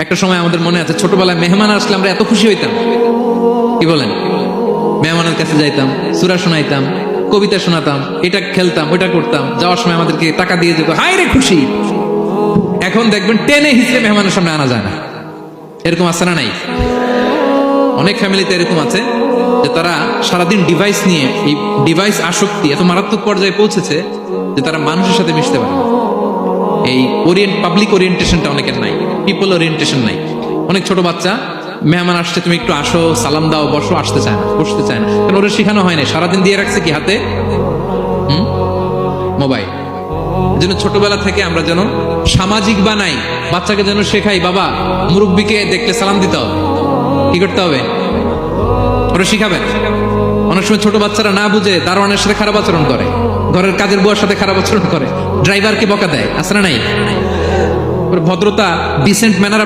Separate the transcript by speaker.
Speaker 1: একটা সময় আমাদের মনে আছে, ছোটবেলায় মেহমান আসলে আমরা এত খুশি হইতাম, কি বলেন? মেহমানের কাছে যাইতাম, সূরা শোনাইতাম, কবিতা শোনাতাম, এটা খেলতাম, ওটা করতাম, যাওয়ার সময় আমাদেরকে টাকা দিয়ে যেত, হায় রে খুশি। এখন দেখবেন টেনে হিসেবে মেহমানের সামনে আনা যায় না। এরকম আছে না নাই? অনেক ফ্যামিলিতে এরকম আছে যে তারা সারাদিন ডিভাইস নিয়ে, এই ডিভাইস আসক্তি এত মারাত্মক পর্যায়ে পৌঁছেছে যে তারা মানুষের সাথে মিশতে পারে না। এই পাবলিক ওরিয়েন্টেশনটা অনেকের নাই, পিপল ওরিয়েন্টেশন নাই। অনেক ছোট বাচ্চা, মেহমান আসছে, তুমি একটু আসো, সালাম দাও, বসো, আসতে চায় না, বসতে চায় না, কারণ ওরা শেখানো হয় না। সারাদিন দিয়ে রাখছে কি হাতে? মোবাইল। যেন ছোটবেলা থেকে আমরা যেন সামাজিক বানাই, বাচ্চাকে যেন শেখাই, বাবা মুরব্বীকে দেখলে সালাম দিতে হবে, কি করতে হবে ওরা শিখাবেন। অনেক সময় ছোট বাচ্চারা না বুঝে দারোয়ানের সাথে খারাপ আচরণ করে, ঘরের কাজের বুয়ার সাথে খারাপ আচরণ করে, ড্রাইভারকে বকা দেয়, আছে না নাই? ভদ্রতা, ডিসেন্ট ম্যানার